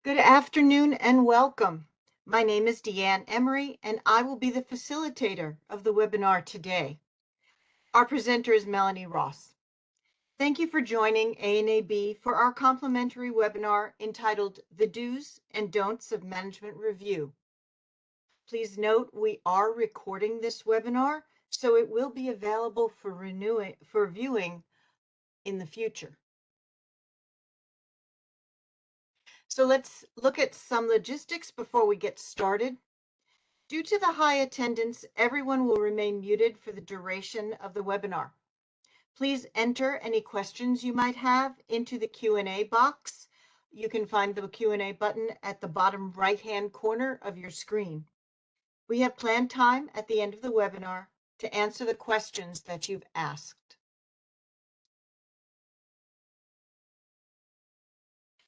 Good afternoon and welcome. My name is Deanne Emery and I will be the facilitator of the webinar today. Our presenter is Melanie Ross. Thank you for joining ANAB for our complimentary webinar entitled The Do's and Don'ts of Management Review. Please note we are recording this webinar, so it will be available for viewing in the future. So let's look at some logistics before we get started. Due to the high attendance, everyone will remain muted for the duration of the webinar. Please enter any questions you might have into the Q&A box. You can find the Q&A button at the bottom right-hand corner of your screen. We have planned time at the end of the webinar to answer the questions that you've asked.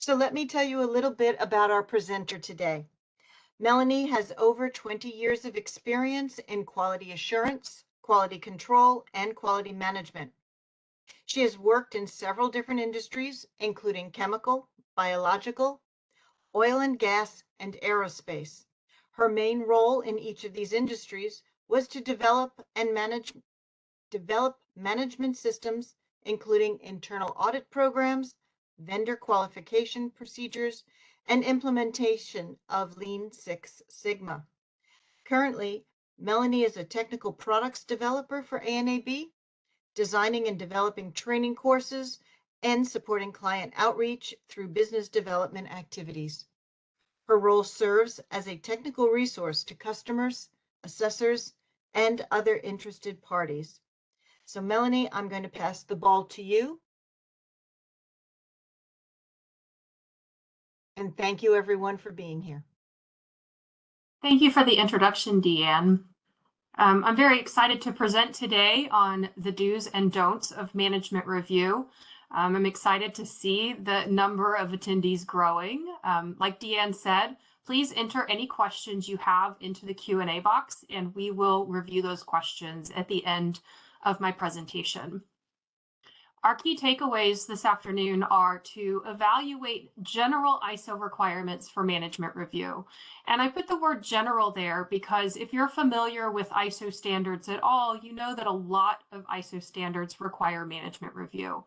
So let me tell you a little bit about our presenter today. Melanie has over 20 years of experience in quality assurance, quality control, and quality management. She has worked in several different industries, including chemical, biological, oil and gas, and aerospace. Her main role in each of these industries was to develop management systems, including internal audit programs, vendor qualification procedures, and implementation of Lean Six Sigma. Currently, Melanie is a technical products developer for ANAB, designing and developing training courses and supporting client outreach through business development activities. Her role serves as a technical resource to customers, assessors, and other interested parties. So Melanie, I'm going to pass the ball to you. And thank you everyone for being here. Thank you for the introduction, Deanne. I'm very excited to present today on the do's and don'ts of management review. I'm excited to see the number of attendees growing. Like Deanne said, please enter any questions you have into the Q&A box, and we will review those questions at the end of my presentation. Our key takeaways this afternoon are to evaluate general ISO requirements for management review. And I put the word general there because if you're familiar with ISO standards at all, you know that a lot of ISO standards require management review.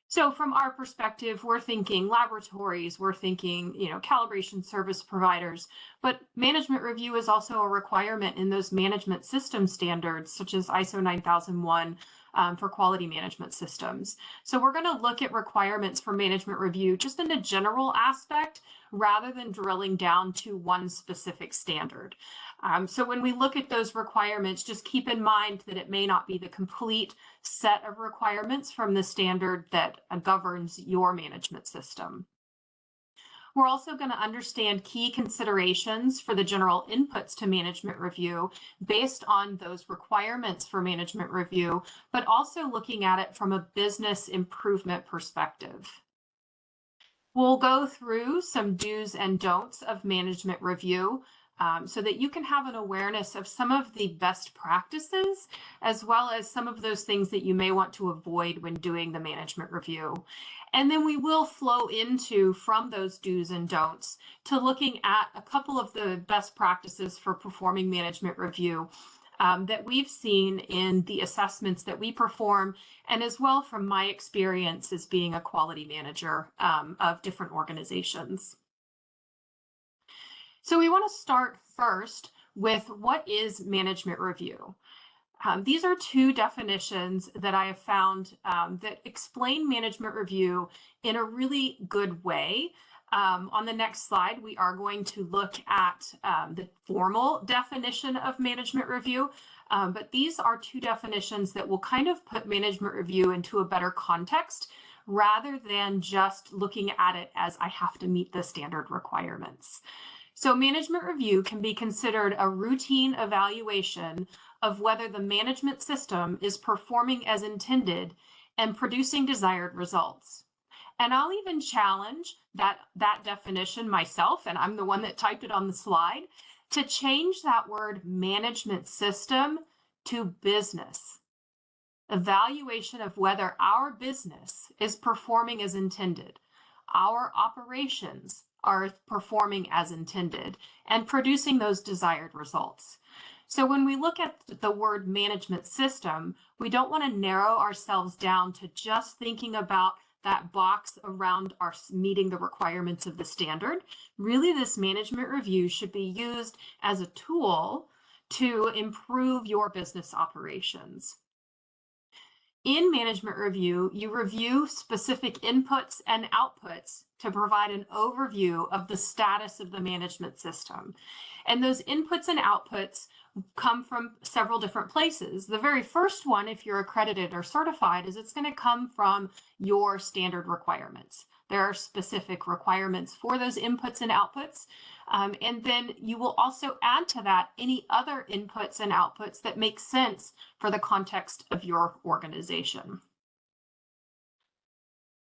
So from our perspective, we're thinking laboratories, we're thinking, calibration service providers, but management review is also a requirement in those management system standards, such as ISO 9001 for quality management systems. So we're going to look at requirements for management review just in a general aspect, rather than drilling down to one specific standard. So when we look at those requirements, just keep in mind that it may not be the complete set of requirements from the standard that governs your management system. We're also going to understand key considerations for the general inputs to management review based on those requirements for management review, but also looking at it from a business improvement perspective. We'll go through some do's and don'ts of management review so that you can have an awareness of some of the best practices, as well as some of those things that you may want to avoid when doing the management review. And then we will flow into, from those do's and don'ts, to looking at a couple of the best practices for performing management review that we've seen in the assessments that we perform, and as well from my experience as being a quality manager of different organizations. So we want to start first with what is management review. These are two definitions that I have found that explain management review in a really good way. On the next slide, we are going to look at the formal definition of management review, but these are two definitions that will kind of put management review into a better context, rather than just looking at it as I have to meet the standard requirements. So management review can be considered a routine evaluation of whether the management system is performing as intended and producing desired results. And I'll even challenge that definition myself, and I'm the one that typed it on the slide, to change that word management system to business. Evaluation of whether our business is performing as intended. Our operations are performing as intended and producing those desired results. So when we look at the word management system, we don't want to narrow ourselves down to just thinking about that box around our meeting the requirements of the standard. Really, this management review should be used as a tool to improve your business operations. In management review, you review specific inputs and outputs to provide an overview of the status of the management system. And those inputs and outputs come from several different places. The very first one, if you're accredited or certified, is it's going to come from your standard requirements. There are specific requirements for those inputs and outputs. And then you will also add to that any other inputs and outputs that make sense for the context of your organization.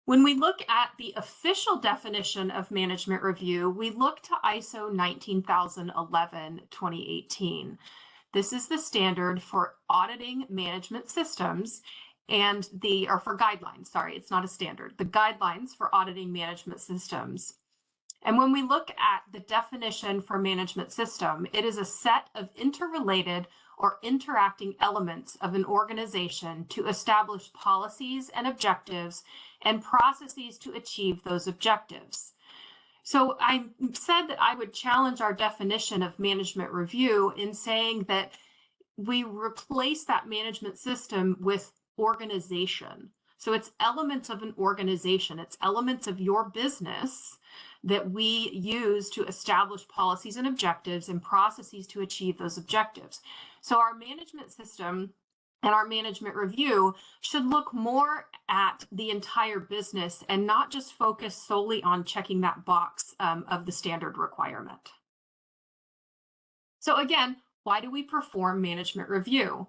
When we look at the official definition of management review, we look to ISO 19011-2018. This is the standard for auditing management systems and for guidelines, sorry, it's not a standard, the guidelines for auditing management systems. And when we look at the definition for management system, it is a set of interrelated or interacting elements of an organization to establish policies and objectives and processes to achieve those objectives. So I said that I would challenge our definition of management review in saying that we replace that management system with organization. So it's elements of an organization, it's elements of your business that we use to establish policies and objectives and processes to achieve those objectives. So our management system and our management review should look more at the entire business and not just focus solely on checking that box of the standard requirement. So again, why do we perform management review?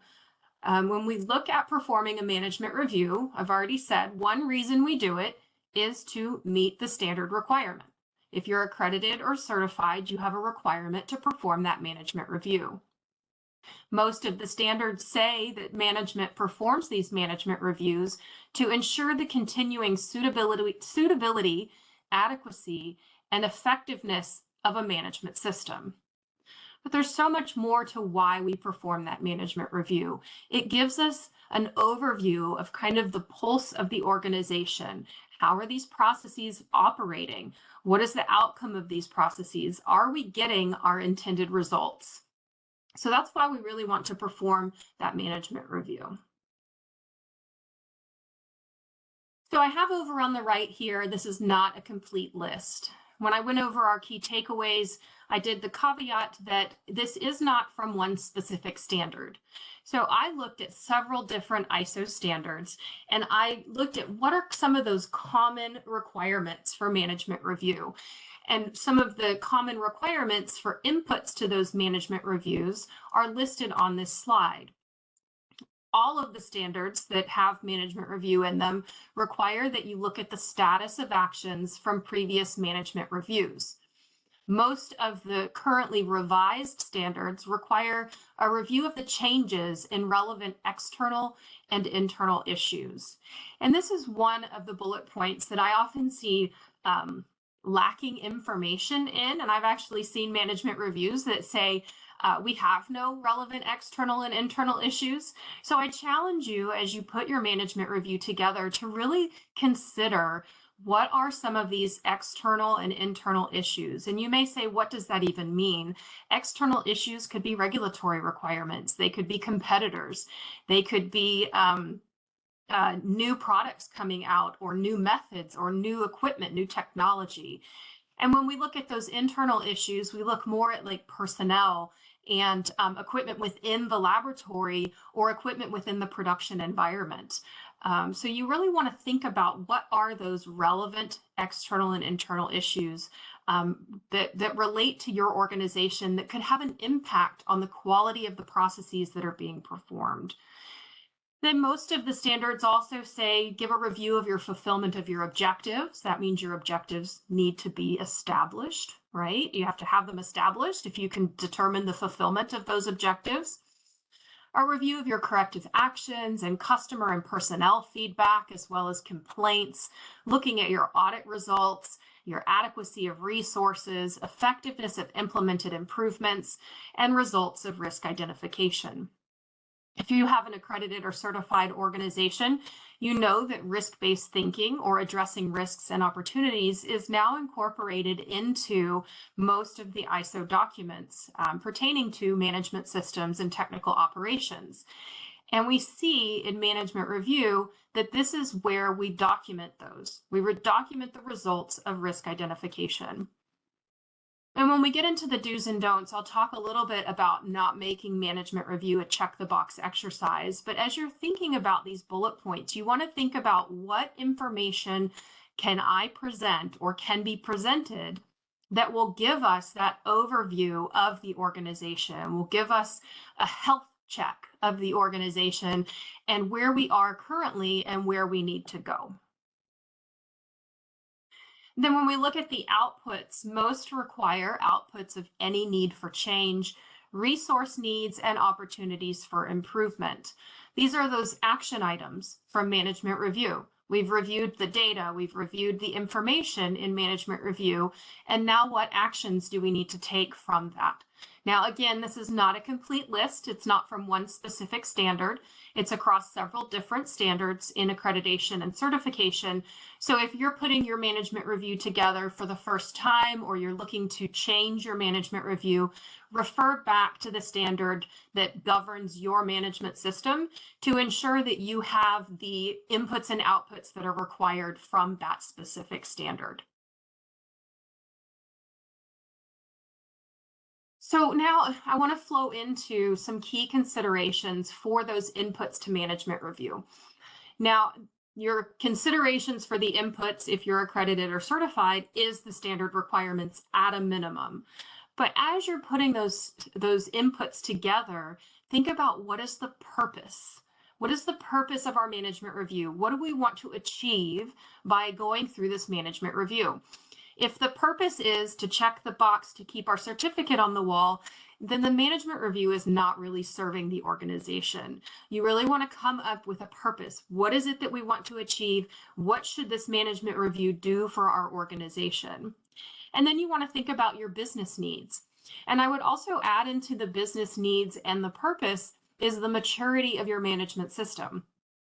When we look at performing a management review, I've already said one reason we do it is to meet the standard requirement. If you're accredited or certified, you have a requirement to perform that management review. Most of the standards say that management performs these management reviews to ensure the continuing suitability, adequacy, and effectiveness of a management system. But there's so much more to why we perform that management review. It gives us an overview of kind of the pulse of the organization. How are these processes operating? What is the outcome of these processes? Are we getting our intended results? So that's why we really want to perform that management review. So I have over on the right here, this is not a complete list. When I went over our key takeaways, I did the caveat that this is not from one specific standard. So I looked at several different ISO standards, and I looked at what are some of those common requirements for management review. And some of the common requirements for inputs to those management reviews are listed on this slide. All of the standards that have management review in them require that you look at the status of actions from previous management reviews. Most of the currently revised standards require a review of the changes in relevant external and internal issues. And this is one of the bullet points that I often see lacking information in. And I've actually seen management reviews that say, we have no relevant external and internal issues. So I challenge you as you put your management review together to really consider what are some of these external and internal issues. And you may say, what does that even mean? External issues could be regulatory requirements. They could be competitors. They could be new products coming out, or new methods, or new equipment, new technology. And when we look at those internal issues, we look more at like personnel and equipment within the laboratory or equipment within the production environment. So you really want to think about what are those relevant external and internal issues that relate to your organization that could have an impact on the quality of the processes that are being performed. Then most of the standards also say, give a review of your fulfillment of your objectives. That means your objectives need to be established, right? You have to have them established if you can determine the fulfillment of those objectives. A review of your corrective actions and customer and personnel feedback, as well as complaints, looking at your audit results, your adequacy of resources, effectiveness of implemented improvements, and results of risk identification. If you have an accredited or certified organization, you know that risk-based thinking or addressing risks and opportunities is now incorporated into most of the ISO documents pertaining to management systems and technical operations. And we see in management review that this is where we document those. We document the results of risk identification. And when we get into the do's and don'ts, I'll talk a little bit about not making management review a check the box exercise. But as you're thinking about these bullet points, you want to think about what information can I present or can be presented that will give us that overview of the organization, will give us a health check of the organization and where we are currently and where we need to go. Then when we look at the outputs, most require outputs of any need for change, resource needs, and opportunities for improvement. These are those action items from management review. We've reviewed the data, we've reviewed the information in management review, and now what actions do we need to take from that? Now, again, this is not a complete list. It's not from one specific standard. It's across several different standards in accreditation and certification. So if you're putting your management review together for the first time, or you're looking to change your management review, refer back to the standard that governs your management system to ensure that you have the inputs and outputs that are required from that specific standard. So now I want to flow into some key considerations for those inputs to management review. Now, your considerations for the inputs, if you're accredited or certified, is the standard requirements at a minimum. But as you're putting those inputs together, think about what is the purpose? What is the purpose of our management review? What do we want to achieve by going through this management review? If the purpose is to check the box to keep our certificate on the wall, then the management review is not really serving the organization. You really want to come up with a purpose. What is it that we want to achieve? What should this management review do for our organization? And then you want to think about your business needs. And I would also add into the business needs and the purpose is the maturity of your management system.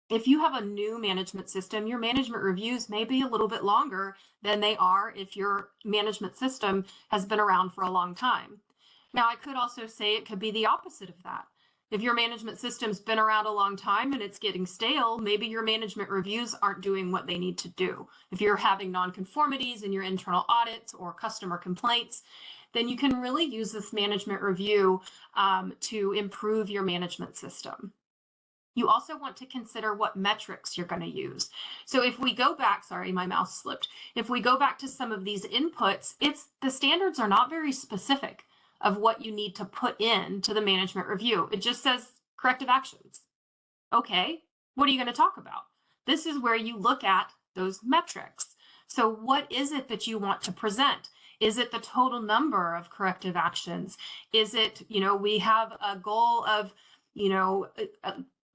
If you have a new management system, your management reviews may be a little bit longer than they are if your management system has been around for a long time. Now, I could also say it could be the opposite of that. If your management system's been around a long time and it's getting stale, maybe your management reviews aren't doing what they need to do. If you're having nonconformities in your internal audits or customer complaints, then you can really use this management review to improve your management system. You also want to consider what metrics you're going to use. So if we go back, sorry, my mouse slipped. If we go back to some of these inputs, the standards are not very specific of what you need to put in to the management review. It just says corrective actions. Okay, what are you going to talk about? This is where you look at those metrics. So what is it that you want to present? Is it the total number of corrective actions? Is it, we have a goal of,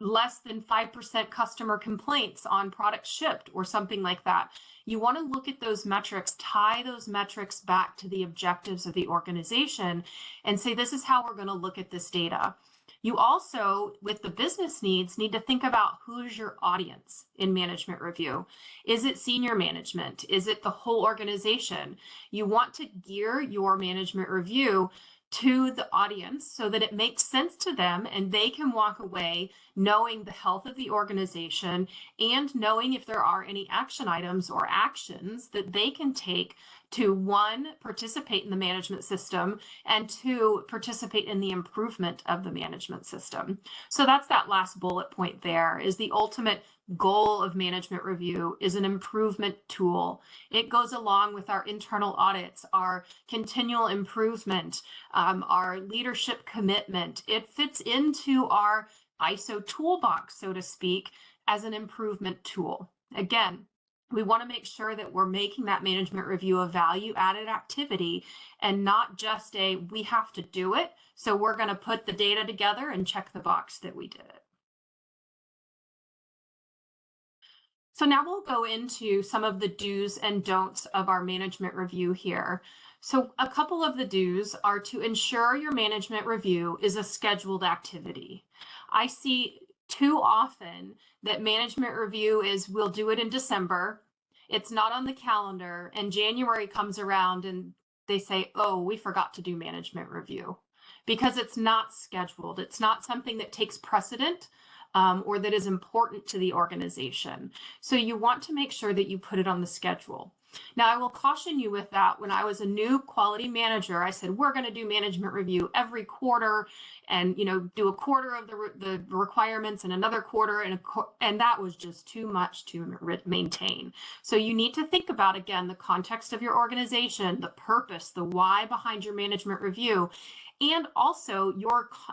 less than 5% customer complaints on products shipped or something like that. You want to look at those metrics, tie those metrics back to the objectives of the organization and say, this is how we're going to look at this data. You also, with the business needs, need to think about who's your audience in management review. Is it senior management? Is it the whole organization? You want to gear your management review to the audience so that it makes sense to them and they can walk away knowing the health of the organization and knowing if there are any action items or actions that they can take to, one, participate in the management system, and two, participate in the improvement of the management system. So that's that last bullet point there, is the ultimate goal of management review is an improvement tool. It goes along with our internal audits, our continual improvement, our leadership commitment. It fits into our ISO toolbox, so to speak, as an improvement tool. Again, we want to make sure that we're making that management review a value-added activity and not just a, we have to do it, so we're going to put the data together and check the box that we did it. So now we'll go into some of the do's and don'ts of our management review here. So a couple of the do's are to ensure your management review is a scheduled activity. I see too often that management review is we'll do it in December. It's not on the calendar, and January comes around and they say, oh, we forgot to do management review, because it's not scheduled. It's not something that takes precedent or that is important to the organization. So you want to make sure that you put it on the schedule. Now, I will caution you with that. When I was a new quality manager, I said, we're going to do management review every quarter and, do a quarter of the requirements and another quarter. And that was just too much to maintain. So you need to think about, again, the context of your organization, the purpose, the why behind your management review, and also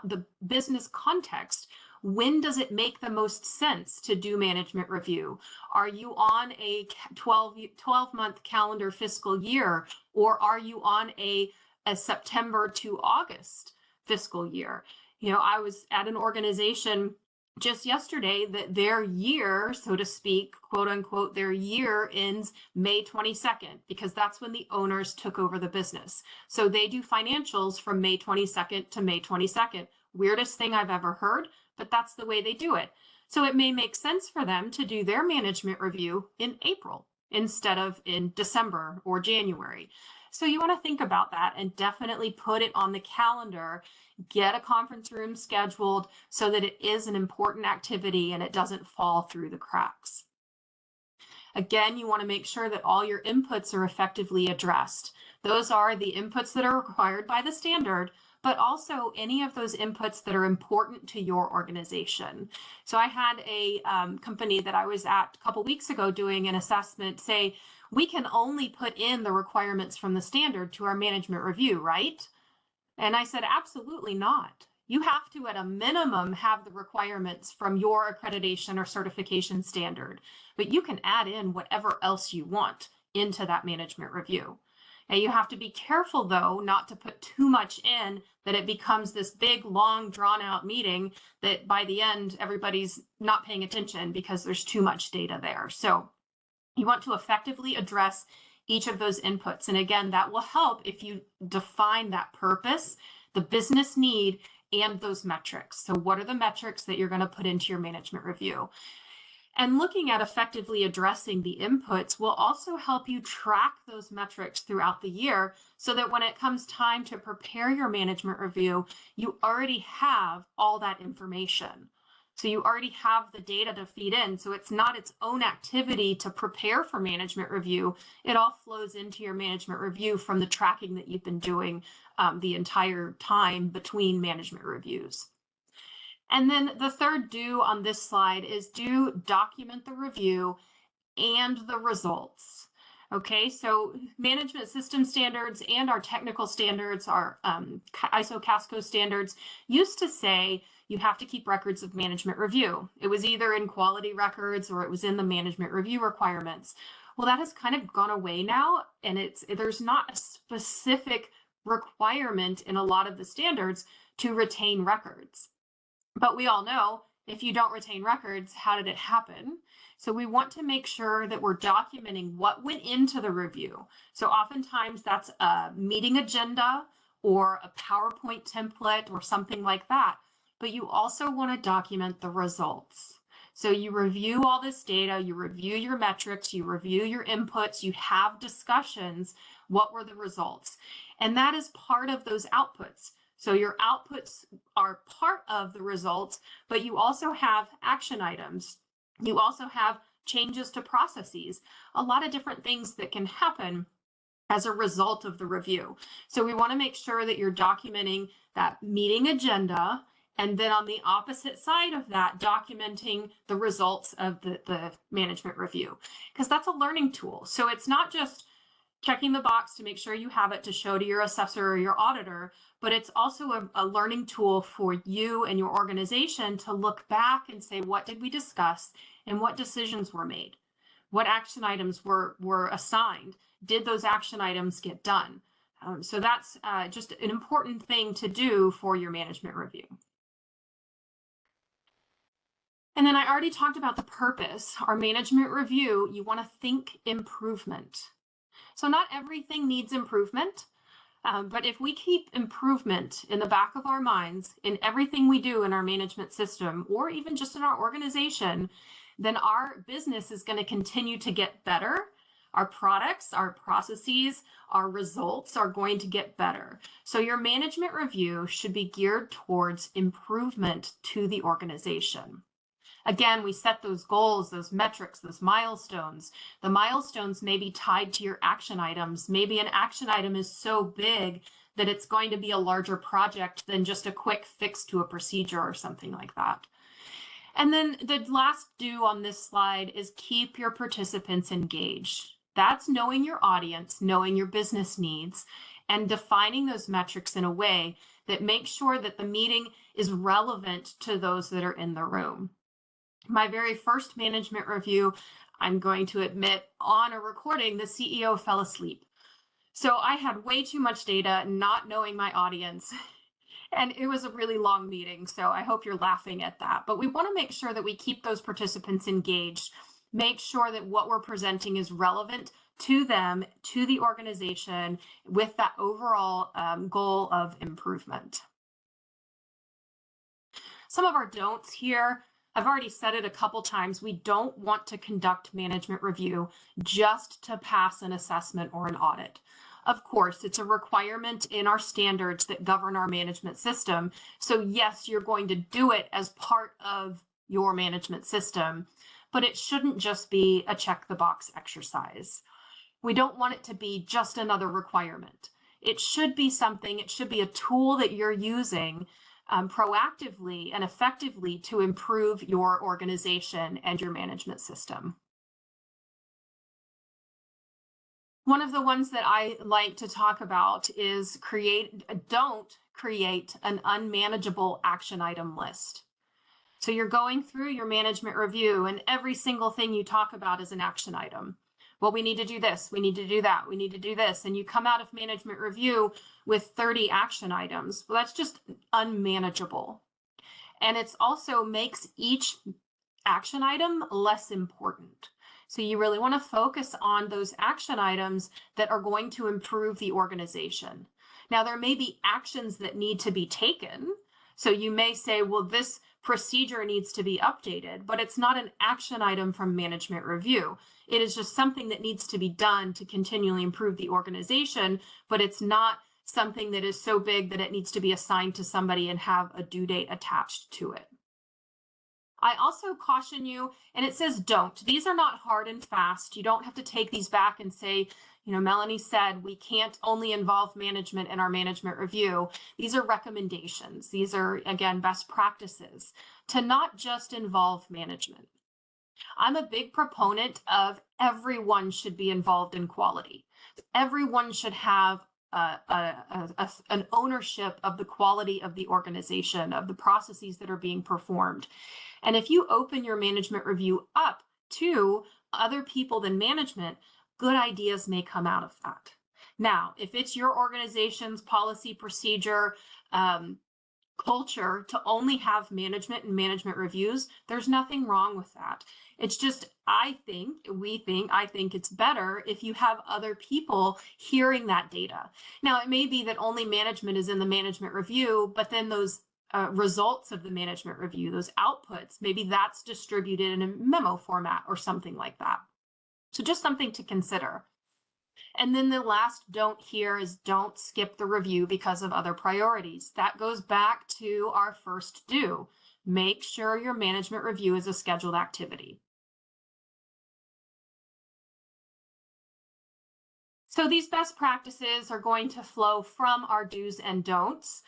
the business context. When does it make the most sense to do management review? Are you on a 12-month calendar fiscal year, or are you on a September to August fiscal year? I was at an organization just yesterday that their year, so to speak, quote unquote, their year ends May 22nd, because that's when the owners took over the business. So they do financials from May 22nd to May 22nd. Weirdest thing I've ever heard, but that's the way they do it. So it may make sense for them to do their management review in April instead of in December or January. So you want to think about that and definitely put it on the calendar. Get a conference room scheduled so that it is an important activity and it doesn't fall through the cracks. Again, you want to make sure that all your inputs are effectively addressed. Those are the inputs that are required by the standard, but also any of those inputs that are important to your organization. So I had a company that I was at a couple weeks ago doing an assessment say, we can only put in the requirements from the standard to our management review, right? And I said, absolutely not. You have to, at a minimum, have the requirements from your accreditation or certification standard, but you can add in whatever else you want into that management review. And you have to be careful, though, not to put too much in that it becomes this big, long, drawn-out meeting that by the end, everybody's not paying attention because there's too much data there. So you want to effectively address each of those inputs. And again, that will help if you define that purpose, the business need, and those metrics. So what are the metrics that you're going to put into your management review? And looking at effectively addressing the inputs will also help you track those metrics throughout the year so that when it comes time to prepare your management review, you already have all that information. So you already have the data to feed in. So it's not its own activity to prepare for management review. It all flows into your management review from the tracking that you've been doing the entire time between management reviews. And then the third do on this slide is document the review and the results. Okay, so management system standards and our technical standards, our ISO Casco standards used to say you have to keep records of management review. It was either in quality records or it was in the management review requirements. Well, that has kind of gone away now, and there's not a specific requirement in a lot of the standards to retain records. But we all know if you don't retain records, how did it happen? So we want to make sure that we're documenting what went into the review. So oftentimes that's a meeting agenda or a PowerPoint template or something like that. But you also want to document the results. So you review all this data, you review your metrics, you review your inputs, you have discussions. What were the results? And that is part of those outputs. So your outputs are part of the results, but you also have action items. You also have changes to processes, a lot of different things that can happen as a result of the review. So we want to make sure that you're documenting that meeting agenda, and then on the opposite side of that, documenting the results of the management review, because that's a learning tool. So it's not just checking the box to make sure you have it to show to your assessor or your auditor, but it's also a learning tool for you and your organization to look back and say, what did we discuss and what decisions were made? What action items were assigned? Did those action items get done? So that's just an important thing to do for your management review. And then I already talked about the purpose. Our management review, you want to think improvement. So not everything needs improvement, but if we keep improvement in the back of our minds in everything we do in our management system, or even just in our organization, then our business is going to continue to get better. Our products, our processes, our results are going to get better. So your management review should be geared towards improvement to the organization. Again, we set those goals, those metrics, those milestones. The milestones may be tied to your action items. Maybe an action item is so big that it's going to be a larger project than just a quick fix to a procedure or something like that. And then the last do on this slide is keep your participants engaged. That's knowing your audience, knowing your business needs, and defining those metrics in a way that makes sure that the meeting is relevant to those that are in the room. My very first management review, I'm going to admit on a recording, the CEO fell asleep. So I had way too much data, not knowing my audience. And it was a really long meeting, so I hope you're laughing at that. But we want to make sure that we keep those participants engaged, make sure that what we're presenting is relevant to them, to the organization, with that overall goal of improvement. Some of our don'ts here, I've already said it a couple times, we don't want to conduct management review just to pass an assessment or an audit. Of course, it's a requirement in our standards that govern our management system. So yes, you're going to do it as part of your management system, but it shouldn't just be a check the box exercise. We don't want it to be just another requirement. It should be something, it should be a tool that you're using proactively and effectively to improve your organization and your management system. One of the ones that I like to talk about is don't create an unmanageable action item list. So you're going through your management review and every single thing you talk about is an action item. Well, we need to do this, we need to do that, we need to do this. And you come out of management review with 30 action items. Well, that's just unmanageable. And it's also makes each action item less important. So you really want to focus on those action items that are going to improve the organization. Now, there may be actions that need to be taken. So you may say, well, this procedure needs to be updated, but it's not an action item from management review. It is just something that needs to be done to continually improve the organization, but it's not something that is so big that it needs to be assigned to somebody and have a due date attached to it. I also caution you, and it says don't. These are not hard and fast. You don't have to take these back and say, you know, Melanie said we can't only involve management in our management review. These are recommendations. These are, again, best practices to not just involve management. I'm a big proponent of everyone should be involved in quality. Everyone should have an ownership of the quality of the organization, of the processes that are being performed. And if you open your management review up to other people than management, good ideas may come out of that. Now, if it's your organization's policy, procedure, culture to only have management and management reviews, there's nothing wrong with that. It's just, I think it's better if you have other people hearing that data. Now, it may be that only management is in the management review, but then those results of the management review, those outputs, maybe that's distributed in a memo format or something like that. So just something to consider. And then the last don't here is don't skip the review because of other priorities. That goes back to our first do. Make sure your management review is a scheduled activity. So these best practices are going to flow from our do's and don'ts.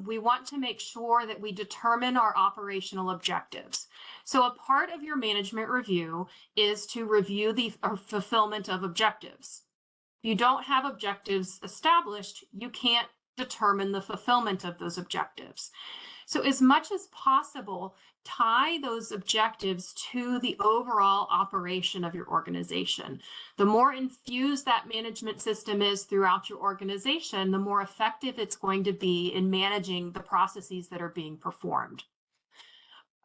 We want to make sure that we determine our operational objectives. So a part of your management review is to review the fulfillment of objectives. If you don't have objectives established, you can't determine the fulfillment of those objectives. So as much as possible, tie those objectives to the overall operation of your organization. The more infused that management system is throughout your organization, the more effective it's going to be in managing the processes that are being performed.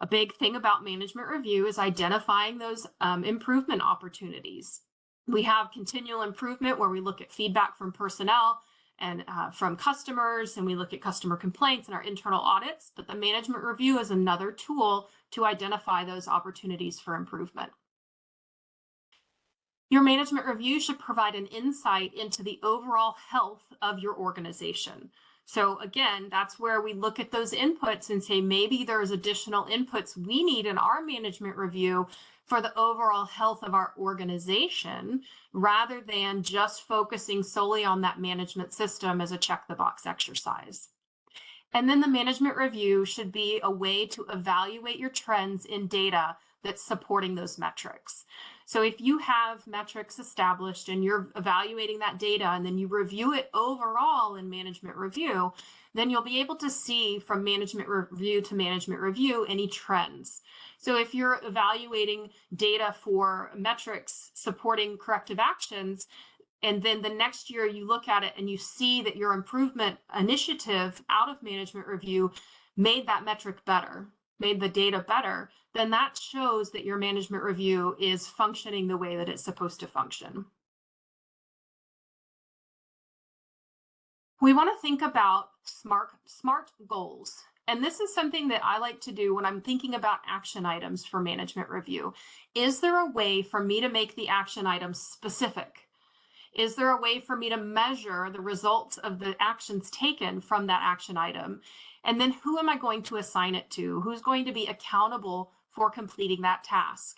A big thing about management review is identifying those improvement opportunities. We have continual improvement where we look at feedback from personnel and from customers, and we look at customer complaints and our internal audits, but the management review is another tool to identify those opportunities for improvement. Your management review should provide an insight into the overall health of your organization. So again, that's where we look at those inputs and say, maybe there's additional inputs we need in our management review for the overall health of our organization, rather than just focusing solely on that management system as a check the box exercise. And then the management review should be a way to evaluate your trends in data that's supporting those metrics. So if you have metrics established and you're evaluating that data and then you review it overall in management review, then you'll be able to see from management review to management review any trends. So if you're evaluating data for metrics supporting corrective actions, and then the next year you look at it and you see that your improvement initiative out of management review made that metric better, made the data better, then that shows that your management review is functioning the way that it's supposed to function. We want to think about SMART goals. And this is something that I like to do when I'm thinking about action items for management review. Is there a way for me to make the action items specific? Is there a way for me to measure the results of the actions taken from that action item? And then who am I going to assign it to? Who's going to be accountable for completing that task?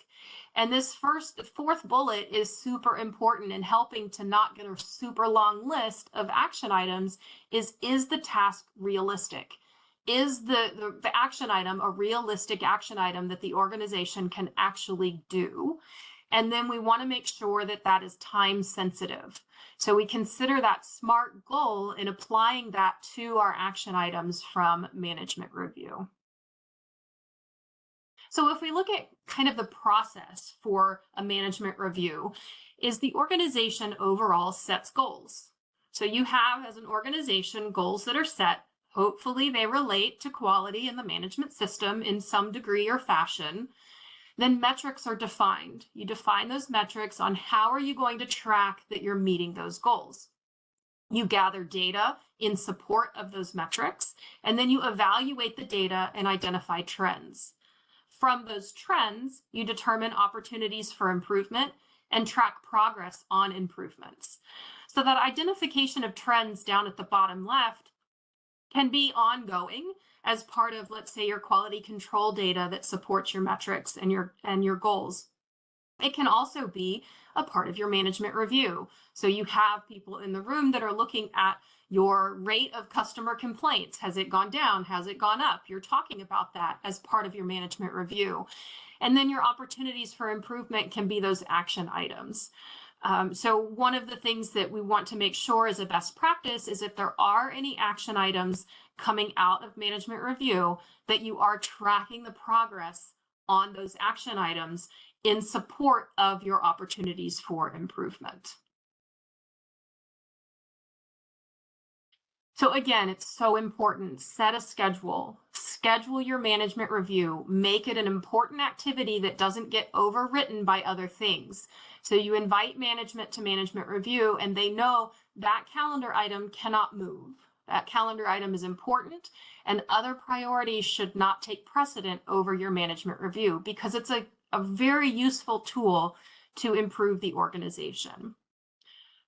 And this fourth bullet is super important in helping to not get a super long list of action items. Is the task realistic? Is the action item a realistic action item that the organization can actually do? And then we want to make sure that that is time sensitive. So we consider that SMART goal in applying that to our action items from management review. So if we look at kind of the process for a management review, is the organization overall sets goals. So you have, as an organization, goals that are set. Hopefully they relate to quality in the management system in some degree or fashion. Then metrics are defined. You define those metrics on how are you going to track that you're meeting those goals. You gather data in support of those metrics, and then you evaluate the data and identify trends. From those trends, you determine opportunities for improvement and track progress on improvements. So that identification of trends down at the bottom left can be ongoing as part of, let's say, your quality control data that supports your metrics and your goals. It can also be a part of your management review. So you have people in the room that are looking at your rate of customer complaints. Has it gone down? Has it gone up? You're talking about that as part of your management review. And then your opportunities for improvement can be those action items. So one of the things that we want to make sure is a best practice is if there are any action items coming out of management review, that you are tracking the progress on those action items in support of your opportunities for improvement. So again, it's so important. Set a schedule. Schedule your management review. Make it an important activity that doesn't get overwritten by other things. So you invite management to management review, and they know that calendar item cannot move. That calendar item is important, and other priorities should not take precedent over your management review, because it's a very useful tool to improve the organization.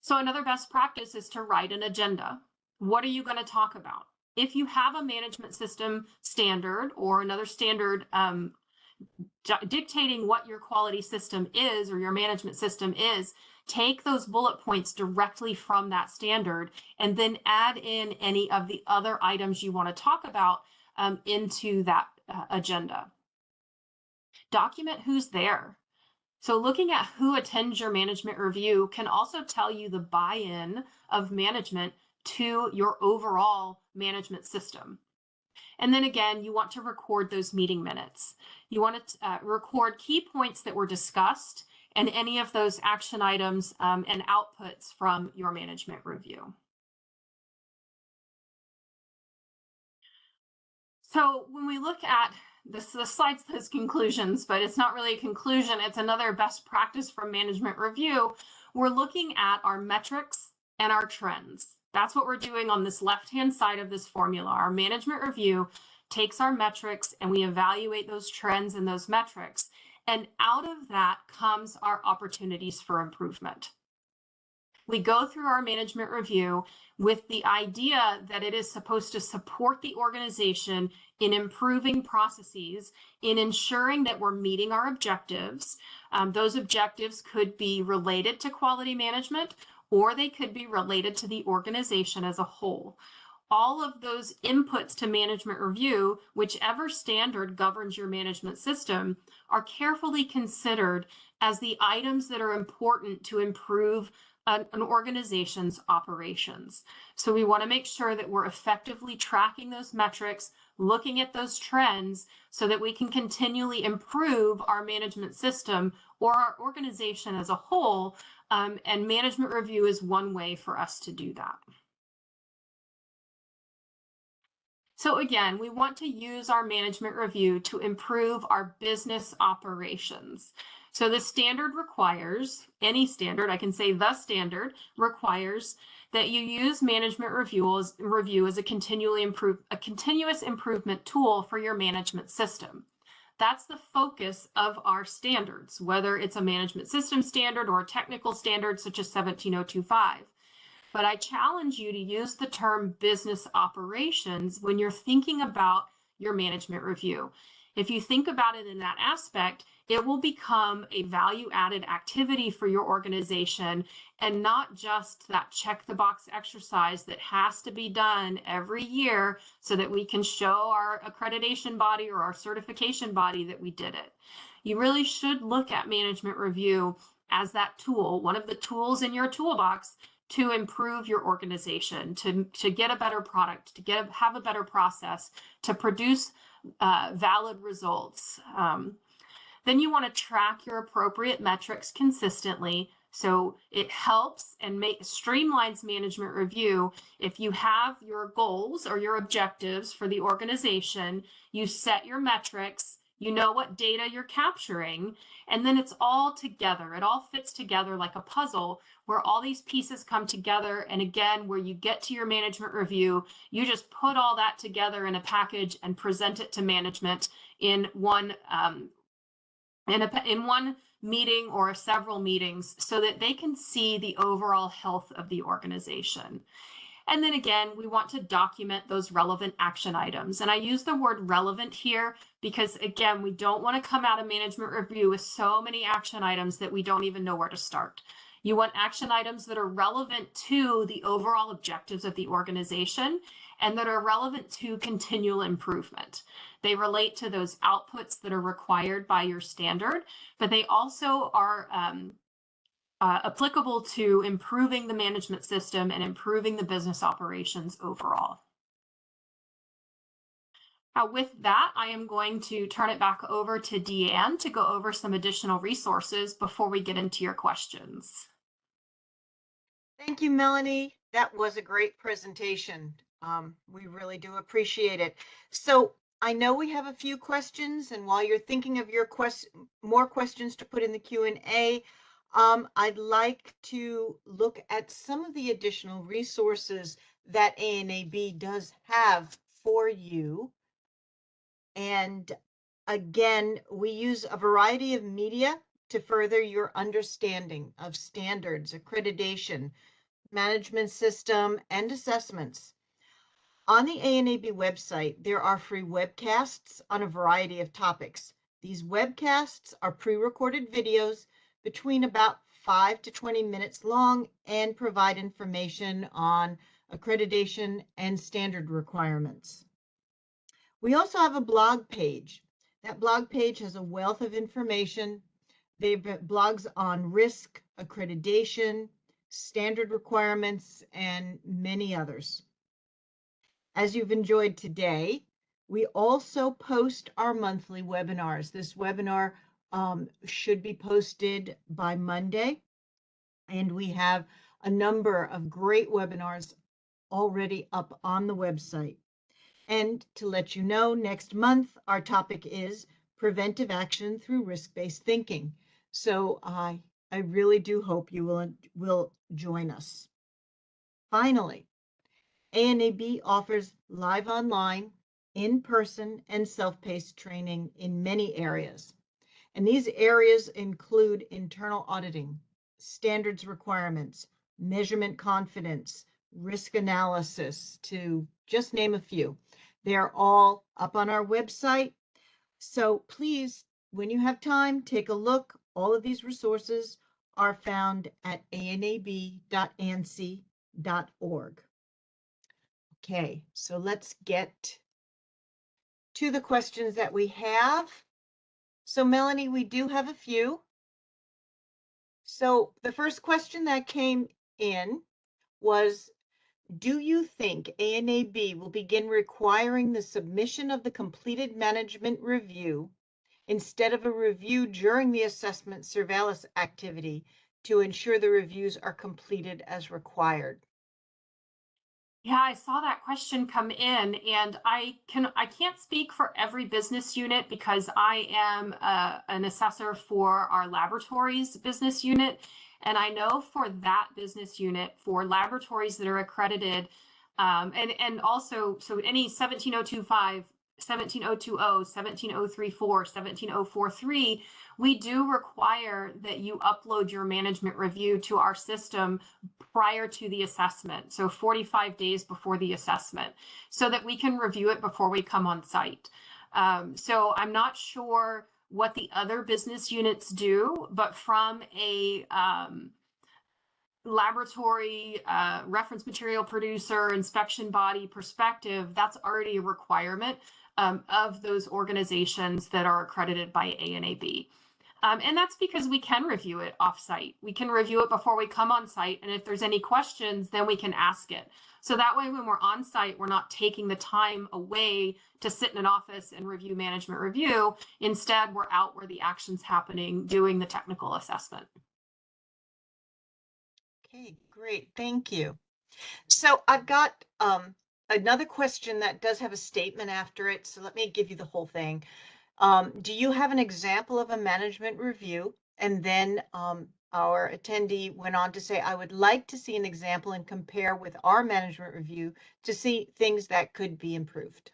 So another best practice is to write an agenda. What are you going to talk about? If you have a management system standard or another standard dictating what your quality system is or your management system is, take those bullet points directly from that standard and then add in any of the other items you want to talk about into that agenda. Document who's there. So looking at who attends your management review can also tell you the buy-in of management to your overall management system. And then again, you want to record those meeting minutes. You want to record key points that were discussed and any of those action items and outputs from your management review. So when we look at this slide says conclusions, but it's not really a conclusion. It's another best practice from management review. We're looking at our metrics and our trends. That's what we're doing on this left-hand side of this formula. Our management review takes our metrics and we evaluate those trends and those metrics. And out of that comes our opportunities for improvement. We go through our management review with the idea that it is supposed to support the organization in improving processes, in ensuring that we're meeting our objectives. Those objectives could be related to quality management, or they could be related to the organization as a whole. All of those inputs to management review, whichever standard governs your management system, are carefully considered as the items that are important to improve an organization's operations. So we want to make sure that we're effectively tracking those metrics, looking at those trends so that we can continually improve our management system or our organization as a whole. And management review is one way for us to do that. So again, we want to use our management review to improve our business operations. So the standard requires, any standard, I can say the standard requires that you use management review as a continuous improvement tool for your management system. That's the focus of our standards, whether it's a management system standard or a technical standard such as 17025. But I challenge you to use the term business operations when you're thinking about your management review. If you think about it in that aspect, it will become a value-added activity for your organization and not just that check the box exercise that has to be done every year so that we can show our accreditation body or our certification body that we did it. You really should look at management review as that tool, one of the tools in your toolbox to improve your organization, to get a better product, to have a better process, to produce valid results. Then you want to track your appropriate metrics consistently. So it helps and streamlines management review. If you have your goals or your objectives for the organization, you set your metrics, you know what data you're capturing, and then it's all together. It all fits together like a puzzle where all these pieces come together. And again, where you get to your management review, you just put all that together in a package and present it to management in one meeting or several meetings so that they can see the overall health of the organization. And then again, we want to document those relevant action items. And I use the word relevant here because again, we don't want to come out of management review with so many action items that we don't even know where to start. You want action items that are relevant to the overall objectives of the organization and that are relevant to continual improvement. They relate to those outputs that are required by your standard, but they also are applicable to improving the management system and improving the business operations overall. With that, I am going to turn it back over to Deanne to go over some additional resources before we get into your questions. Thank you, Melanie. That was a great presentation. We really do appreciate it. So I know we have a few questions, and while you're thinking of your more questions to put in the Q&A, I'd like to look at some of the additional resources that ANAB does have for you. And again, we use a variety of media to further your understanding of standards, accreditation, management system, and assessments. On the ANAB website, there are free webcasts on a variety of topics. These webcasts are pre-recorded videos between about 5 to 20 minutes long and provide information on accreditation and standard requirements. We also have a blog page. That blog page has a wealth of information. They've got blogs on risk, accreditation, standard requirements, and many others. As you've enjoyed today, we also post our monthly webinars. This webinar should be posted by Monday, and we have a number of great webinars already up on the website. And to let you know, next month, our topic is preventive action through risk-based thinking. So I really do hope you will join us. Finally, ANAB offers live online, in-person, and self-paced training in many areas. And these areas include internal auditing, standards requirements, measurement confidence, risk analysis, to just name a few. They're all up on our website. So please, when you have time, take a look. All of these resources are found at anab.ansi.org. Okay, so let's get to the questions that we have. So Melanie, we do have a few. So the first question that came in was, do you think ANAB will begin requiring the submission of the completed management review instead of a review during the assessment surveillance activity to ensure the reviews are completed as required? Yeah, I saw that question come in, and I can't speak for every business unit because I am an assessor for our laboratories business unit, and I know for that business unit, for laboratories that are accredited, and also so any 17025, 17020, 17034, 17043, we do require that you upload your management review to our system prior to the assessment, so 45 days before the assessment, so that we can review it before we come on site. So I'm not sure what the other business units do, but from a laboratory reference material producer inspection body perspective, that's already a requirement of those organizations that are accredited by ANAB. And that's because we can review it off-site. We can review it before we come on site. And if there's any questions, then we can ask it. So that way, when we're on site, we're not taking the time away to sit in an office and review management review. Instead, we're out where the action's happening, doing the technical assessment. Okay, great. Thank you. So I've got another question that does have a statement after it. So let me give you the whole thing. Do you have an example of a management review? And then our attendee went on to say, I would like to see an example and compare with our management review to see things that could be improved.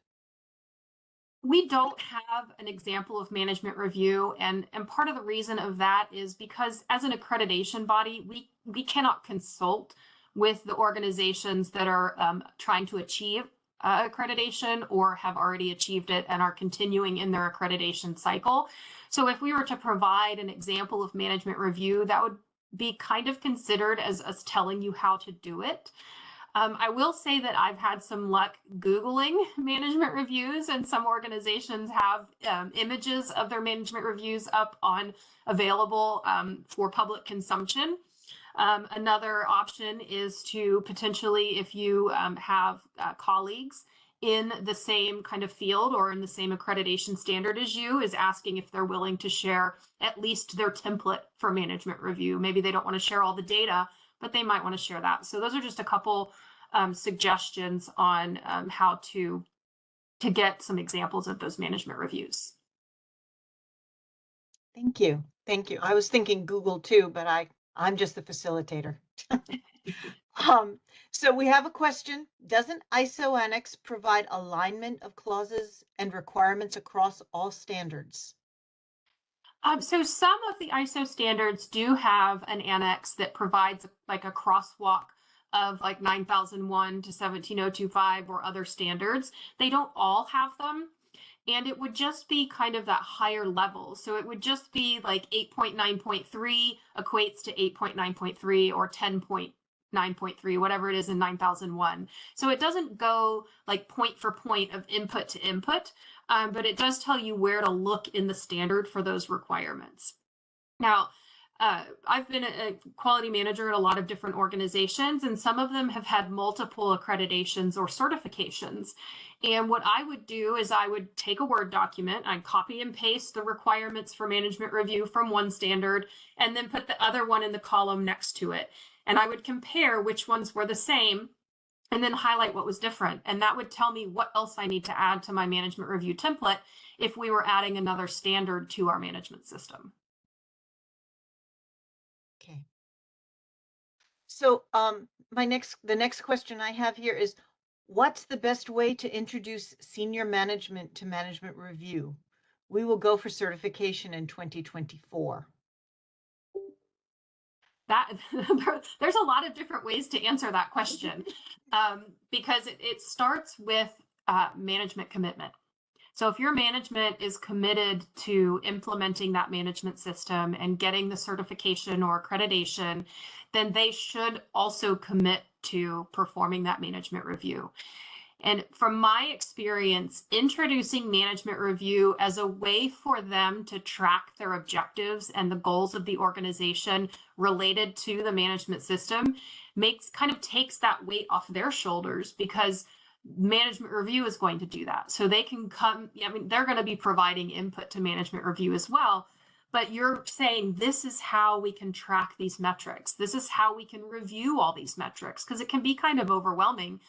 We don't have an example of management review, and part of the reason of that is because as an accreditation body, we cannot consult with the organizations that are trying to achieve accreditation or have already achieved it and are continuing in their accreditation cycle. So if we were to provide an example of management review, that would be kind of considered as us telling you how to do it. I will say that I've had some luck Googling management reviews, and some organizations have images of their management reviews up on available for public consumption. Another option is to potentially, if you have colleagues in the same kind of field or in the same accreditation standard as you, is asking if they're willing to share at least their template for management review. Maybe they don't want to share all the data, but they might want to share that. So those are just a couple suggestions on how to get some examples of those management reviews. Thank you. Thank you. I was thinking Google too, but I'm just the facilitator. So we have a question. Doesn't ISO Annex provide alignment of clauses and requirements across all standards? So some of the ISO standards do have an annex that provides like a crosswalk of like 9001 to 17025 or other standards. They don't all have them. And it would just be kind of that higher level. So it would just be like 8.9.3 equates to 8.9.3 or 10.9.3, whatever it is in 9001. So it doesn't go like point for point of input to input, but it does tell you where to look in the standard for those requirements. Now, I've been a quality manager at a lot of different organizations, and some of them have had multiple accreditations or certifications. And what I would do is I would take a Word document, I'd copy and paste the requirements for management review from one standard, and then put the other one in the column next to it. And I would compare which ones were the same and then highlight what was different. And that would tell me what else I need to add to my management review template if we were adding another standard to our management system. Okay. So the next question I have here is, what's the best way to introduce senior management to management review? We will go for certification in 2024. That there's a lot of different ways to answer that question, because it starts with management commitment. So if your management is committed to implementing that management system and getting the certification or accreditation, then they should also commit to performing that management review. And from my experience, introducing management review as a way for them to track their objectives and the goals of the organization related to the management system takes that weight off their shoulders, because management review is going to do that. So they can come, I mean, they're going to be providing input to management review as well. But you're saying, this is how we can track these metrics. This is how we can review all these metrics, because it can be kind of overwhelming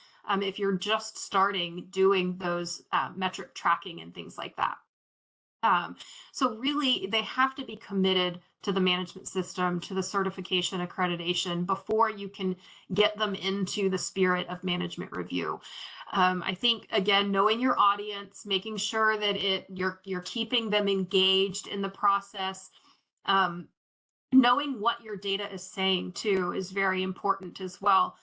if you're just starting doing those metric tracking and things like that. So really, they have to be committed to the management system, to the certification accreditation, before you can get them into the spirit of management review. I think, again, knowing your audience, making sure that you're keeping them engaged in the process, knowing what your data is saying too is very important as well.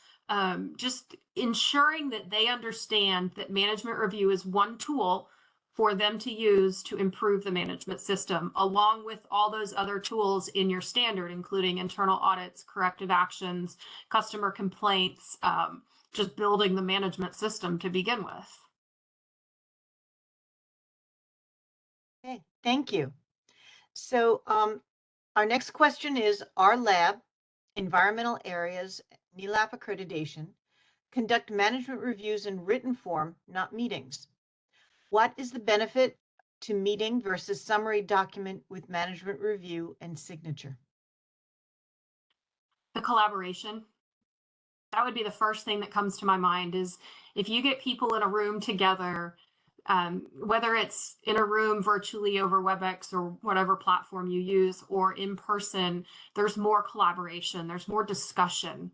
Just ensuring that they understand that management review is one tool for them to use to improve the management system, along with all those other tools in your standard, including internal audits, corrective actions, customer complaints, just building the management system to begin with. Okay, thank you. So our next question is, our lab, environmental areas, NELAP accreditation, conduct management reviews in written form, not meetings. What is the benefit to meeting versus summary document with management review and signature? The collaboration. That would be the first thing that comes to my mind, is if you get people in a room together, whether it's in a room virtually over WebEx or whatever platform you use, or in person, there's more collaboration, there's more discussion.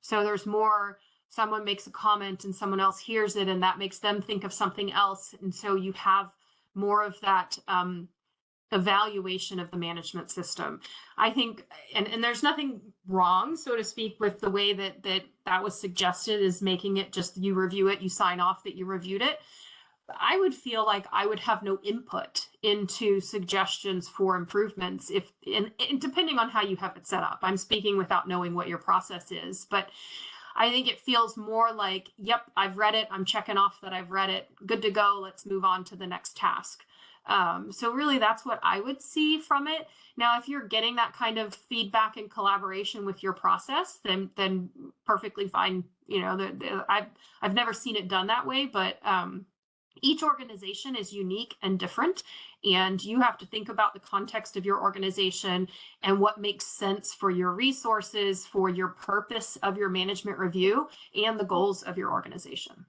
So there's more, someone makes a comment and someone else hears it, and that makes them think of something else. And so you have more of that evaluation of the management system. I think, and there's nothing wrong, so to speak, with the way that was suggested, is making it just, you review it, you sign off that you reviewed it. I would feel like I would have no input into suggestions for improvements and depending on how you have it set up. I'm speaking without knowing what your process is, but I think it feels more like, yep, I've read it, I'm checking off that I've read it, good to go, let's move on to the next task. So really, that's what I would see from it. Now, if you're getting that kind of feedback and collaboration with your process, then perfectly fine. You know, I've never seen it done that way, but each organization is unique and different, and you have to think about the context of your organization and what makes sense for your resources, for your purpose of your management review, and the goals of your organization.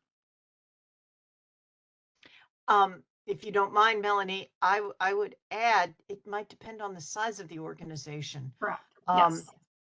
If you don't mind, Melanie, I would add, it might depend on the size of the organization. Correct. Yes.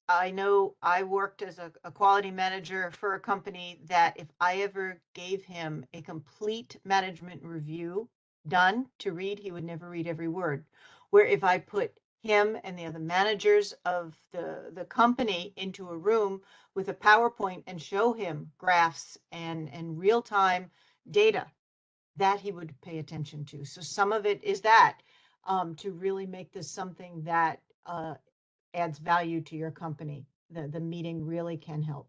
I know I worked as a quality manager for a company that if I ever gave him a complete management review done to read, he would never read every word. Where if I put him and the other managers of the company into a room with a PowerPoint and show him graphs and real-time data, that he would pay attention to. So some of it is that to really make this something that adds value to your company. The meeting really can help.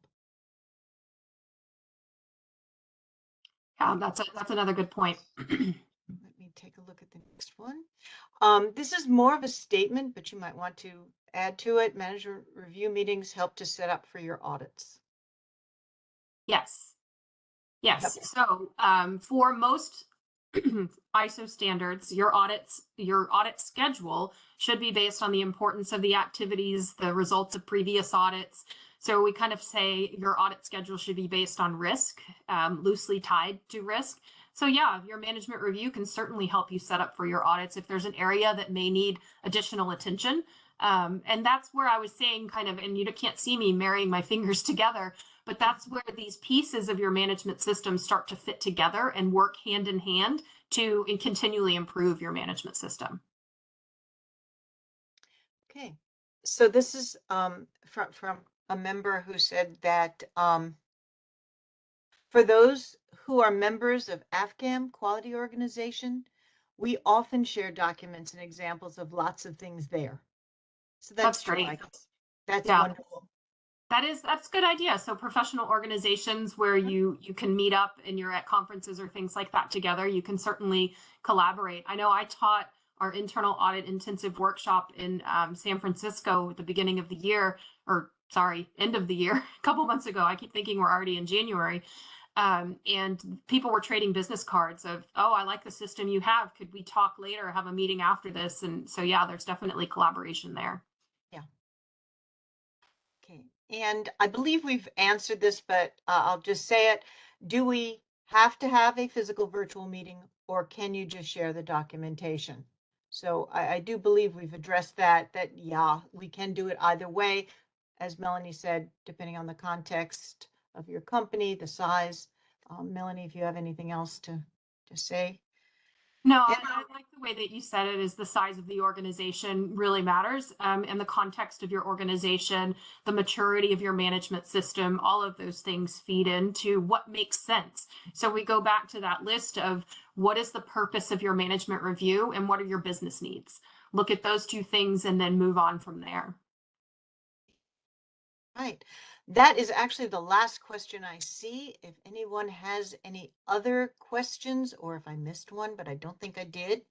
Yeah, that's another good point. Let me take a look at the next one. This is more of a statement, but you might want to add to it. Management review meetings help to set up for your audits. Yes. Yes. Yep. So for most ISO standards, your audit schedule should be based on the importance of the activities, the results of previous audits. So we kind of say your audit schedule should be based on risk, loosely tied to risk. So yeah, your management review can certainly help you set up for your audits if there's an area that may need additional attention. And that's where I was saying kind of, and you can't see me marrying my fingers together, but that's where these pieces of your management system start to fit together and work hand in hand to continually improve your management system. Okay. So this is from a member who said that for those who are members of AFCAM quality organization, we often share documents and examples of lots of things there. So that's true, Great. I guess. That's Yeah. wonderful. That's a good idea. So professional organizations where you can meet up and you're at conferences or things like that together, you can certainly collaborate. I know I taught our internal audit intensive workshop in San Francisco at the beginning of the year, or sorry, end of the year, a couple months ago. I keep thinking we're already in January. And people were trading business cards of, oh, I like the system you have. Could we talk later, have a meeting after this? And so, yeah, there's definitely collaboration there. Yeah. Okay. And I believe we've answered this, but I'll just say it. Do we have to have a physical virtual meeting, or can you just share the documentation? So I do believe we've addressed that, yeah, we can do it either way. As Melanie said, depending on the context of your company, the size. Melanie, if you have anything else to say. No, I like the way that you said it, is the size of the organization really matters, and the context of your organization, the maturity of your management system, all of those things feed into what makes sense. So we go back to that list of what is the purpose of your management review and what are your business needs. Look at those two things and then move on from there. Right. That is actually the last question I see. If anyone has any other questions, or if I missed one, but I don't think I did.